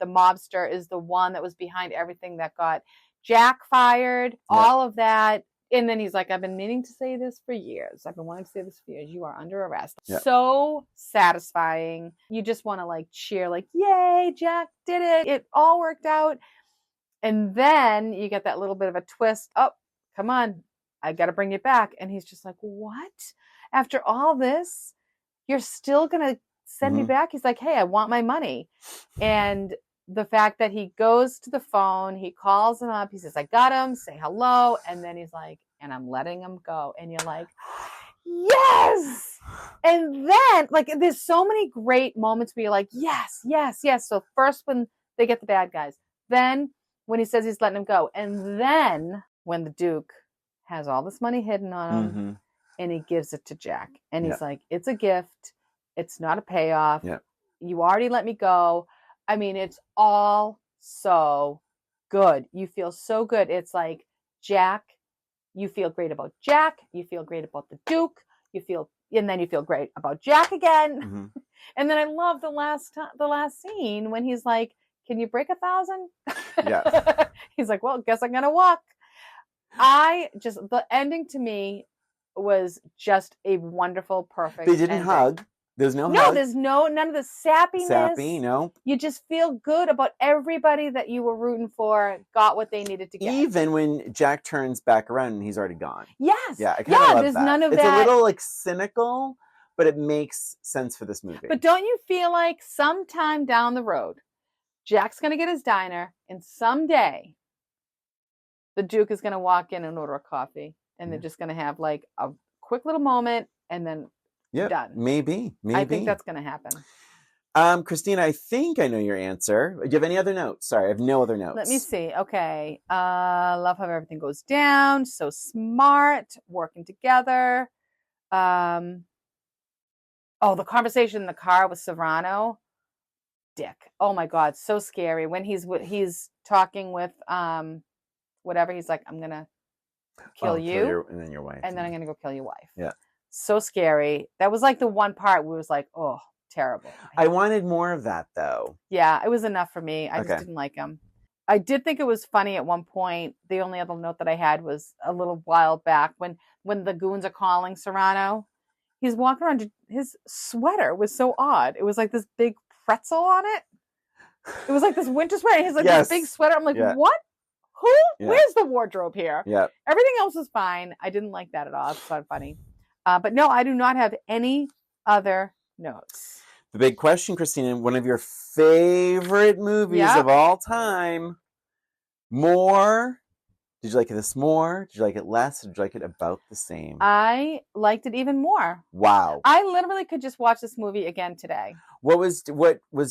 Speaker 2: mobster, is the one that was behind everything that got Jack fired, all of that. And then he's like, I've been meaning to say this for years. I've been wanting to say this for years. You are under arrest. Yep. So satisfying. You just want to like cheer, like, yay, Jack did it. It all worked out. And then you get that little bit of a twist. Oh, come on. I got to bring it back. And he's just like, what? After all this, you're still going to send me back? He's like, hey, I want my money. And the fact that he goes to the phone, he calls him up, he says, I got him, say hello. And then he's like, and I'm letting him go. And you're like, yes. And then like, there's so many great moments where you're like, yes, yes, yes. So first when they get the bad guys, then when he says he's letting him go. And then when the Duke has all this money hidden on him and he gives it to Jack and he's like, it's a gift. It's not a payoff.
Speaker 1: Yeah.
Speaker 2: You already let me go. I mean, it's all so good. You feel so good. It's like Jack, you feel great about Jack, you feel great about the Duke, and then you feel great about Jack again.
Speaker 1: Mm-hmm.
Speaker 2: And then I love the last scene when he's like, "Can you break 1,000?"
Speaker 1: Yeah.
Speaker 2: He's like, "Well, guess I'm gonna walk." The ending to me was just a wonderful, perfect.
Speaker 1: They didn't
Speaker 2: ending.
Speaker 1: hug. There's no
Speaker 2: No,
Speaker 1: hug.
Speaker 2: there's none of the sappiness.
Speaker 1: Sappy, no.
Speaker 2: You just feel good about everybody that you were rooting for got what they needed to get.
Speaker 1: Even when Jack turns back around and he's already gone.
Speaker 2: Yes.
Speaker 1: Yeah, I kind of love
Speaker 2: there's
Speaker 1: that.
Speaker 2: none of
Speaker 1: it's
Speaker 2: that.
Speaker 1: It's a little like cynical, but it makes sense for this movie.
Speaker 2: But don't you feel like sometime down the road, Jack's going to get his diner, and someday the Duke is going to walk in and order a coffee, and they're just going to have like a quick little moment, and then done.
Speaker 1: Maybe.
Speaker 2: I think that's going to happen.
Speaker 1: Christina, I think I know your answer. Do you have any other notes? Sorry, I have no other notes.
Speaker 2: Let me see. Okay. Love how everything goes down. So smart, working together. The conversation in the car with Serrano. Dick. Oh my God, so scary. When he's talking with whatever, he's like, "I'm gonna kill you,
Speaker 1: and then your wife,
Speaker 2: and then I'm gonna go kill your wife."
Speaker 1: Yeah.
Speaker 2: So scary. That was like the one part where it was like, oh, terrible.
Speaker 1: I wanted more of that though.
Speaker 2: Yeah, it was enough for me. I just didn't like him. I did think it was funny at one point. The only other note that I had was a little while back when the goons are calling Serrano. He's walking around. His sweater was so odd. It was like this big pretzel on it. It was like this winter sweater. He's like this big sweater. I'm like, what? Who? Yeah. Where's the wardrobe here?
Speaker 1: Yeah.
Speaker 2: Everything else was fine. I didn't like that at all. It's not funny. But no, I do not have any other notes.
Speaker 1: The big question, Christina, one of your favorite movies of all time. More. Did you like this more? Did you like it less? Did you like it about the same?
Speaker 2: I liked it even more.
Speaker 1: Wow.
Speaker 2: I literally could just watch this movie again today.
Speaker 1: What was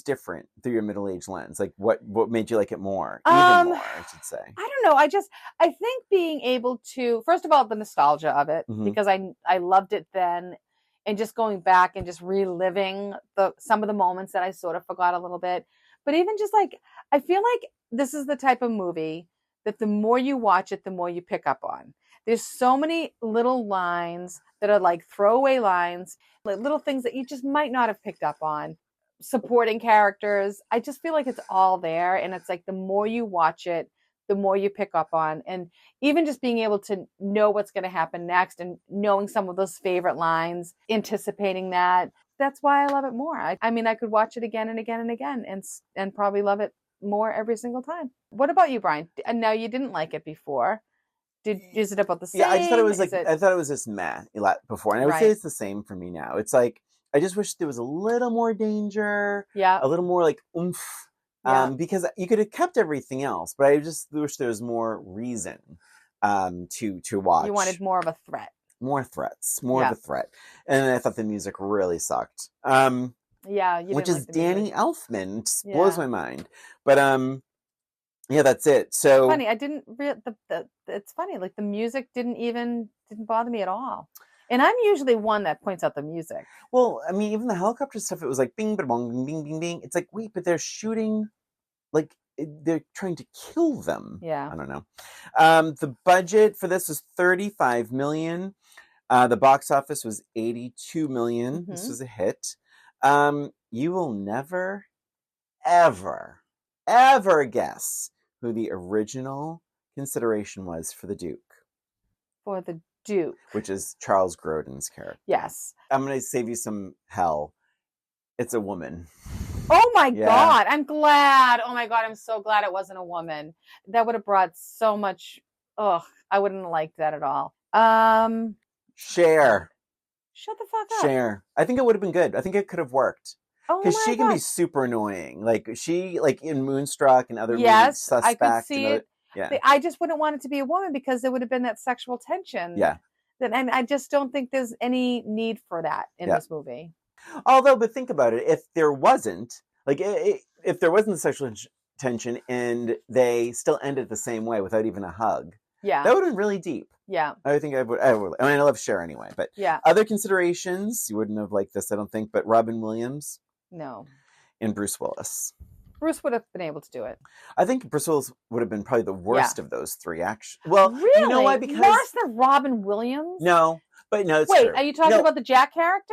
Speaker 1: different through your middle-aged lens? Like what made you like it more? Even more, I should say.
Speaker 2: I don't know. I think being able to, first of all, the nostalgia of it, because I loved it then, and just going back and just reliving some of the moments that I sort of forgot a little bit. But even just like, I feel like this is the type of movie that the more you watch it, the more you pick up on. There's so many little lines that are like throwaway lines, like little things that you just might not have picked up on. Supporting characters. I just feel like it's all there. And it's like the more you watch it, the more you pick up on. And even just being able to know what's going to happen next and knowing some of those favorite lines, anticipating that. That's why I love it more. I mean, I could watch it again and again and again and probably love it more every single time. What about you, Brian? And now you didn't like it before. Is it about the same?
Speaker 1: Yeah, I just thought it was I thought it was just meh before, and I would say it's the same for me now. It's like I just wish there was a little more danger, a little more like oomph, because you could have kept everything else, but I just wish there was more reason to watch.
Speaker 2: You wanted more of a threat.
Speaker 1: More threats, more of a threat, and I thought the music really sucked. Which is Danny Elfman. It just blows my mind, but yeah, that's it. So
Speaker 2: funny. I didn't. It's funny. Like the music didn't bother me at all. And I'm usually one that points out the music.
Speaker 1: Well, I mean, even the helicopter stuff. It was like bing, bing, bing, bing, bing, bing. It's like wait, but they're shooting, like they're trying to kill them.
Speaker 2: Yeah,
Speaker 1: I don't know. The budget for this was $35 million. The box office was $82 million. Mm-hmm. This was a hit. You will never, ever, ever guess who the original consideration was for the Duke.
Speaker 2: For the Duke.
Speaker 1: Which is Charles Grodin's character.
Speaker 2: Yes.
Speaker 1: I'm going to save you some hell. It's a woman.
Speaker 2: Oh my God. I'm glad. Oh my God. I'm so glad it wasn't a woman. That would have brought so much. I wouldn't have liked that at all.
Speaker 1: Cher.
Speaker 2: Shut the fuck up.
Speaker 1: Cher. I think it would have been good. I think it could have worked. Because she can be super annoying. Like she, like in Moonstruck and other movies, Suspect.
Speaker 2: I could see it. Yeah. I just wouldn't want it to be a woman because there would have been that sexual tension.
Speaker 1: Yeah.
Speaker 2: And I just don't think there's any need for that in this movie.
Speaker 1: Although, but think about it. If there wasn't, like, if there wasn't the sexual tension and they still ended the same way without even a hug, that would have been really deep.
Speaker 2: Yeah.
Speaker 1: I think I would. I mean, I love Cher anyway, but other considerations, you wouldn't have liked this, I don't think, but Robin Williams.
Speaker 2: No.
Speaker 1: And Bruce Willis.
Speaker 2: Bruce would have been able to do it.
Speaker 1: I think Bruce Willis would have been probably the worst of those three, actually. Well,
Speaker 2: really?
Speaker 1: You know why? Because
Speaker 2: worse than Robin Williams?
Speaker 1: No, but no, it's
Speaker 2: Wait,
Speaker 1: true.
Speaker 2: are you talking about the Jack character?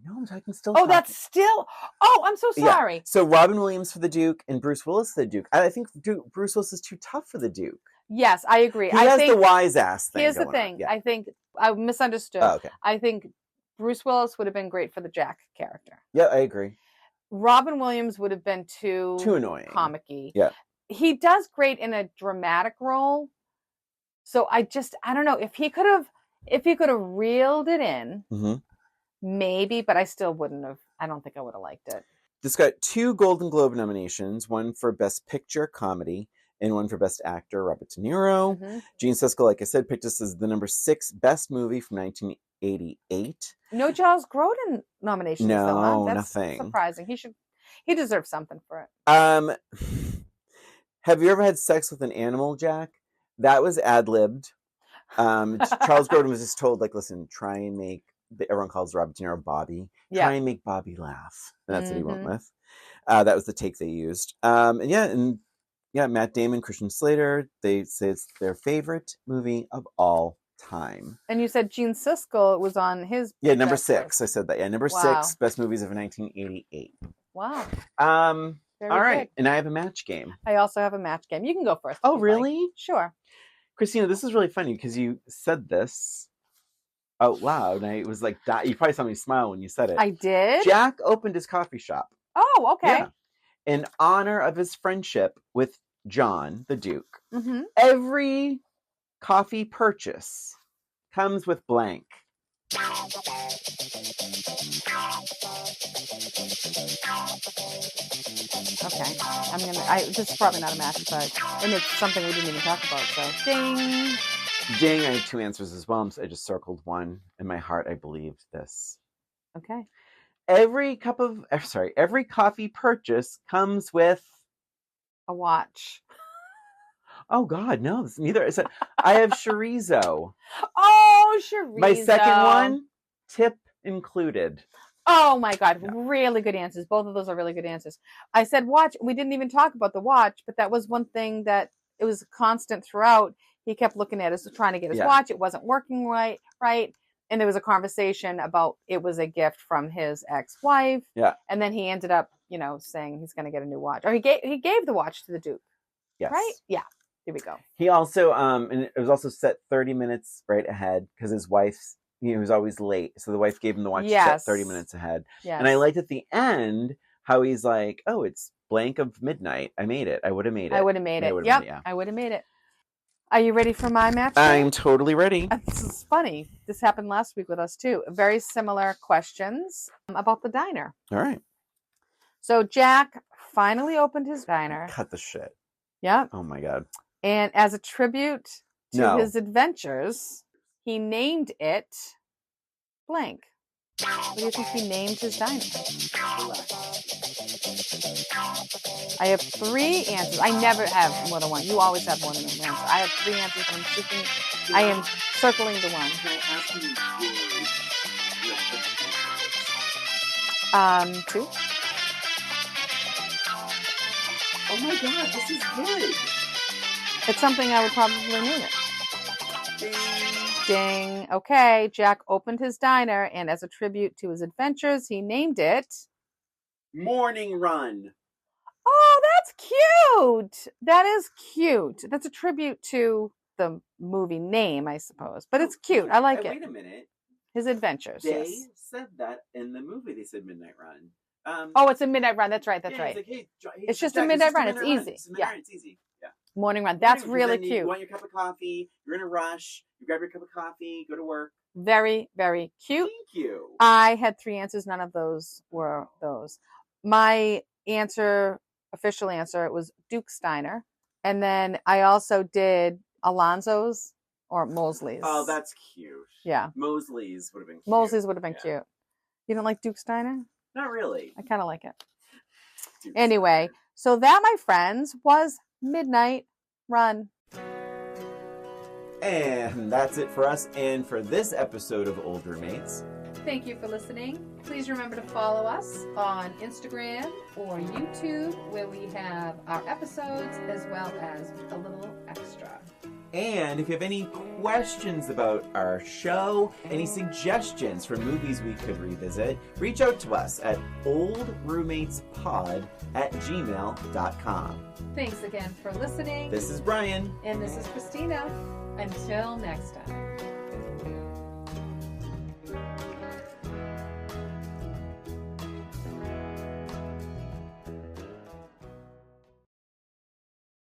Speaker 1: No, I'm talking still.
Speaker 2: Oh, that's still. Oh, I'm so sorry.
Speaker 1: Yeah. So Robin Williams for the Duke and Bruce Willis for the Duke. I think Bruce Willis is too tough for the Duke.
Speaker 2: Yes, I agree.
Speaker 1: He has the wise ass thing.
Speaker 2: Here's the thing.
Speaker 1: Yeah.
Speaker 2: I think I misunderstood.
Speaker 1: Oh, okay.
Speaker 2: I think Bruce Willis would have been great for the Jack character.
Speaker 1: Yeah, I agree.
Speaker 2: Robin Williams would have been too
Speaker 1: annoying,
Speaker 2: comic-y.
Speaker 1: Yeah,
Speaker 2: he does great in a dramatic role. So I don't know if he could have reeled it in, maybe, but I still wouldn't have. I don't think I would have liked it.
Speaker 1: This got 2 Golden Globe nominations, one for Best Picture Comedy and one for Best Actor, Robert De Niro. Gene Siskel, like I said, picked this as the number 6 best movie from 1988.
Speaker 2: No Charles Grodin nominations.
Speaker 1: No,
Speaker 2: though, huh? That's
Speaker 1: nothing.
Speaker 2: Surprising. He deserves something for it.
Speaker 1: Have you ever had sex with an animal, Jack? That was ad-libbed. Charles Grodin was just told, like, listen, try and make, everyone calls Robert De Niro Bobby. Yeah. Try and make Bobby laugh. And that's what he went with. That was the take they used. And Matt Damon, Christian Slater, they say it's their favorite movie of all time.
Speaker 2: And you said Gene Siskel was on his...
Speaker 1: Yeah, number 6. I said that. Yeah, number 6, best movies of 1988.
Speaker 2: Wow.
Speaker 1: All right. Good. And I have a match game.
Speaker 2: I also have a match game. You can go first.
Speaker 1: Oh, really?
Speaker 2: Like. Sure.
Speaker 1: Christina, this is really funny because you said this out loud. And I was like, you probably saw me smile when you said it.
Speaker 2: I did?
Speaker 1: Jack opened his coffee shop.
Speaker 2: Oh, okay.
Speaker 1: Yeah. In honor of his friendship with John, the Duke. Every coffee purchase comes with blank.
Speaker 2: Okay. This is probably not a match, and it's something we didn't even talk about, so ding.
Speaker 1: Ding, I have 2 answers as well. So I just circled one. In my heart, I believed this.
Speaker 2: Okay.
Speaker 1: Every coffee purchase comes with
Speaker 2: a watch.
Speaker 1: Oh God, no! Neither. I have chorizo.
Speaker 2: Oh, chorizo!
Speaker 1: My second one, tip included.
Speaker 2: Oh my God, really good answers. Both of those are really good answers. I said watch. We didn't even talk about the watch, but that was one thing that it was constant throughout. He kept looking at us, trying to get his watch. It wasn't working right. And there was a conversation about it was a gift from his ex-wife.
Speaker 1: Yeah.
Speaker 2: And then he ended up, saying he's going to get a new watch, or he gave the watch to the Duke.
Speaker 1: Yes.
Speaker 2: Right? Yeah. Here we go.
Speaker 1: He also, and it was also set 30 minutes right ahead because his wife's, he was always late. So the wife gave him the watch set 30 minutes ahead.
Speaker 2: Yes.
Speaker 1: And I liked at the end how he's like, oh, it's blank of midnight. I made it. I would have made it.
Speaker 2: I would have made it. Yep. I would have made it. Are you ready for my match?
Speaker 1: I'm totally ready.
Speaker 2: This is funny. This happened last week with us too. Very similar questions about the diner.
Speaker 1: All right.
Speaker 2: So Jack finally opened his diner.
Speaker 1: Cut the shit.
Speaker 2: Yeah.
Speaker 1: Oh my God.
Speaker 2: And as a tribute to his adventures, he named it blank. What do you think he named his diner? I have 3 answers. I never have more than one. You always have more than one answer. I have 3 answers, and I am circling the one. 2.
Speaker 1: Oh my God, this is good.
Speaker 2: It's something I would probably name it. Ding. Okay, Jack opened his diner, and as a tribute to his adventures, he named it
Speaker 1: Morning Run.
Speaker 2: Oh, that's cute. That is cute. That's a tribute to the movie name, I suppose. But it's cute. I like it.
Speaker 1: Wait a minute.
Speaker 2: His adventures.
Speaker 1: They said that in the movie. They said Midnight Run.
Speaker 2: It's a Midnight Run. That's right. That's right.
Speaker 1: It's, like, hey,
Speaker 2: it's just a Midnight Run. It's easy.
Speaker 1: It's easy. Yeah.
Speaker 2: Morning Run. That's really cute.
Speaker 1: You want your cup of coffee. You're in a rush. You grab your cup of coffee. Go to work.
Speaker 2: Very, very cute.
Speaker 1: Thank you.
Speaker 2: I had 3 answers. None of those were those. My official answer, it was Duke's Diner. And then I also did Alonzo's or Mosley's.
Speaker 1: Oh, that's cute.
Speaker 2: Yeah.
Speaker 1: Mosley's would have been cute.
Speaker 2: Mosley's would have been cute. You don't like Duke's Diner?
Speaker 1: Not really.
Speaker 2: I kind of like it. Anyway, so that, my friends, was Midnight Run.
Speaker 1: And that's it for us and for this episode of Old Roommates.
Speaker 2: Thank you for listening. Please remember to follow us on Instagram or YouTube, where we have our episodes as well as a little extra.
Speaker 1: And if you have any questions about our show, any suggestions for movies we could revisit, reach out to us at oldroommatespod@gmail.com.
Speaker 2: Thanks again for listening.
Speaker 1: This is Brian.
Speaker 2: And this is Christina. Until next time.